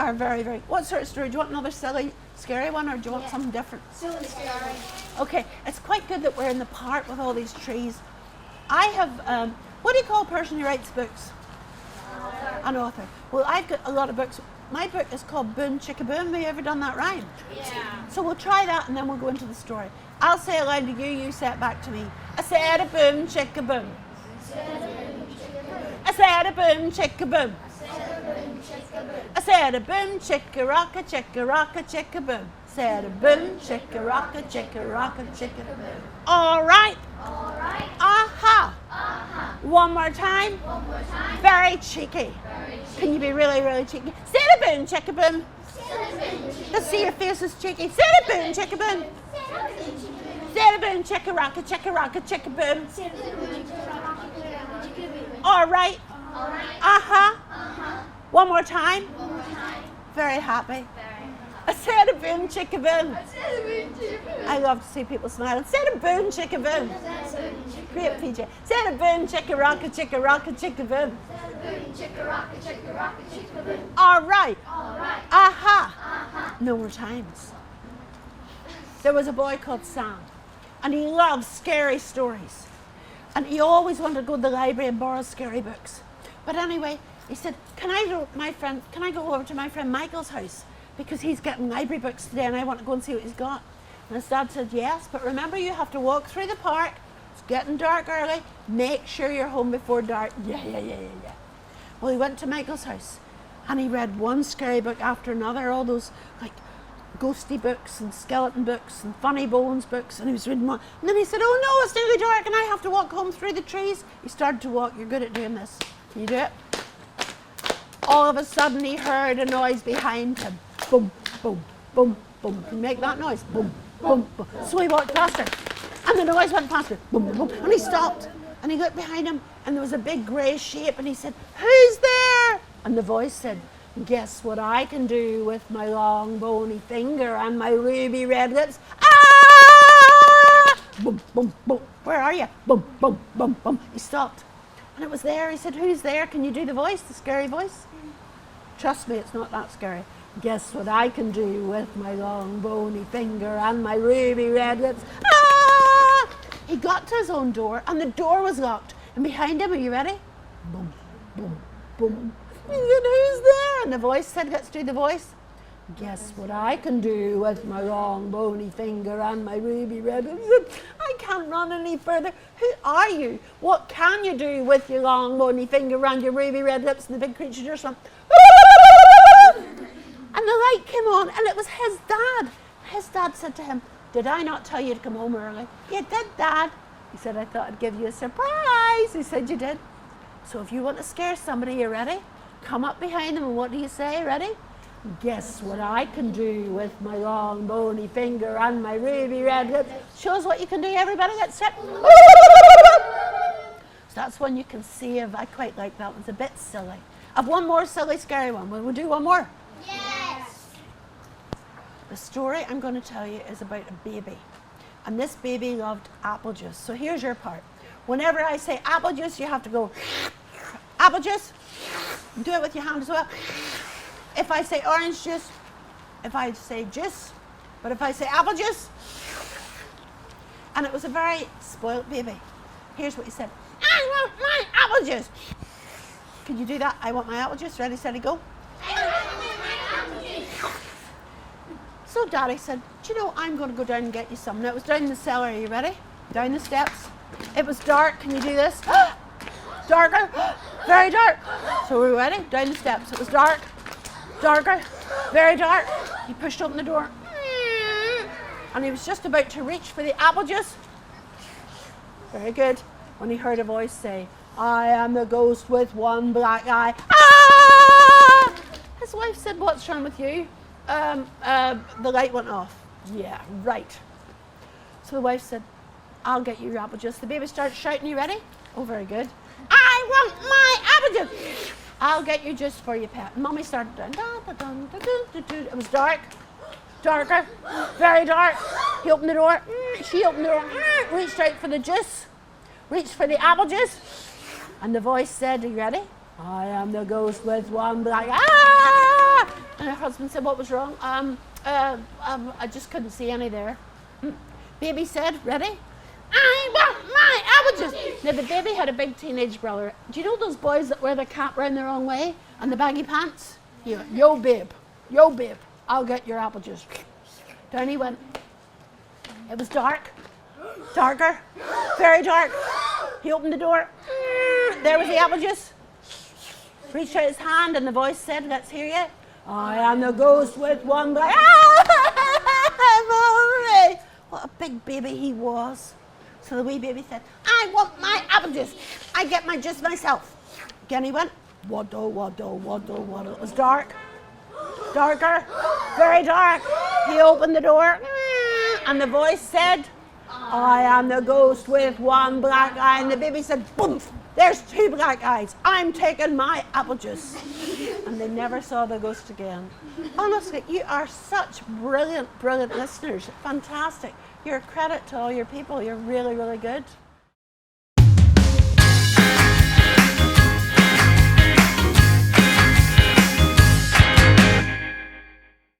are very, very... What sort of story? Do you want another silly, scary one, or do you want something different? Silly, scary. Okay, it's quite good that we're in the park with all these trees. I have... what do you call a person who writes books? An author. Well, I've got a lot of books. My book is called Boom Chicka Boom. Have you ever done that rhyme? Yeah. So we'll try that and then we'll go into the story. I'll say it loud to you, you say it back to me. I said a boom chicka boom. I said a boom chicka boom. I said a boom chicka rocka chicka boom. Said a boom chicka rocka chicka boom. All right. All right. Aha. One more time. One more time. Very cheeky. Very cheeky. Can you be really, really cheeky? Said a boom chicka boom. Let's see your faces cheeky. Said a boom chicka boom. Said a boom chicka rocka chicka boom. All right. All right. Aha. One more time. One more time. Very happy. Very. I said a boom chicka boom. Silly, chicka. I love to see people smiling. Said a boom chicka boom. Great PJ. Said a boom chicka rocka chicka boom. All right. All right. Aha. No more times. There was a boy called Sam, and he loved scary stories. And he always wanted to go to the library and borrow scary books. But anyway, he said, can I go over to my friend Michael's house? Because he's getting library books today and I want to go and see what he's got. And his dad said, yes, but remember you have to walk through the park. It's getting dark early. Make sure you're home before dark. Yeah. Well, he went to Michael's house and he read one scary book after another, all those like ghosty books and skeleton books and funny bones books, and he was reading one. And then he said, oh no, it's nearly dark and I have to walk home through the trees. He started to walk. You're good at doing this. Can you do it? All of a sudden he heard a noise behind him. Boom, boom, boom, boom. Can you make that noise? Boom, boom, boom. So he walked faster and the noise went faster. Boom, boom, and he stopped and he looked behind him and there was a big grey shape and he said, who's there? And the voice said, guess what I can do with my long bony finger and my ruby red lips? Ah! Boom, boom, boom. Where are you? Boom, boom, boom, boom. He stopped. And it was there. He said, who's there? Can you do the voice, the scary voice? Trust me, it's not that scary. Guess what I can do with my long bony finger and my ruby red lips? Ah! He got to his own door and the door was locked. And behind him, are you ready? Boom, boom, boom. He said, who's there? And the voice said, let's do the voice. Guess what I can do with my long bony finger and my ruby red lips? I can't run any further. Who are you? What can you do with your long bony finger and your ruby red lips? And the big creature just went, and the light came on and it was his dad. His dad said to him, did I not tell you to come home early? You did, Dad. He said, I thought I'd give you a surprise. He said, you did. So if you want to scare somebody, you ready? Come up behind them and what do you say? Ready? Guess what I can do with my long bony finger and my ruby red lips? Show us what you can do, everybody. Let's it. So that's one you can save. I quite like that one. It's a bit silly. I've one more silly, scary one. Will we do one more? Yes. The story I'm going to tell you is about a baby. And this baby loved apple juice. So here's your part. Whenever I say apple juice, you have to go, apple juice. Do it with your hand as well. If I say orange juice, if I say juice, but if I say apple juice, and it was a very spoiled baby. Here's what he said, I want my apple juice. Can you do that? I want my apple juice. Ready, steady, go. So Daddy said, do you know, I'm going to go down and get you some. Now it was down in the cellar. Are you ready? Down the steps. It was dark. Can you do this? Darker. Very dark. So we're ready? Down the steps. It was dark. Darker. Very dark. He pushed open the door. And he was just about to reach for the apple juice. Very good. When he heard a voice say, I am the ghost with one black eye. Ah! His wife said, what's wrong with you? The light went off. Yeah, right. So the wife said, I'll get you your apple juice. The baby started shouting, you ready? Oh, very good. I want my apple juice. I'll get you juice for your pet. Mommy started down. It was dark. Darker. Very dark. He opened the door. She opened the door. Reached out for the juice. Reached for the apple juice. And the voice said, are you ready? I am the ghost with one black eye. And her husband said, what was wrong? I just couldn't see any there. Baby said, ready? I want my apple juice. Now the baby had a big teenage brother. Do you know those boys that wear their cap round the wrong way and the baggy pants? He went, yo babe, I'll get your apple juice. Down he went. It was dark, darker, very dark. He opened the door. There was the apple juice. Reached out his hand and the voice said, let's hear you. I am the ghost with one black. What a big baby he was. So the wee baby said, I want my apple juice. I get my juice myself. Again he went, waddle, waddle, waddle, waddle. It was dark, darker, very dark. He opened the door and the voice said, I am the ghost with one black eye. And the baby said, boom, there's two black eyes. I'm taking my apple juice. And they never saw the ghost again. Honestly, you are such brilliant, brilliant listeners. Fantastic. You're a credit to all your people. You're really, really good.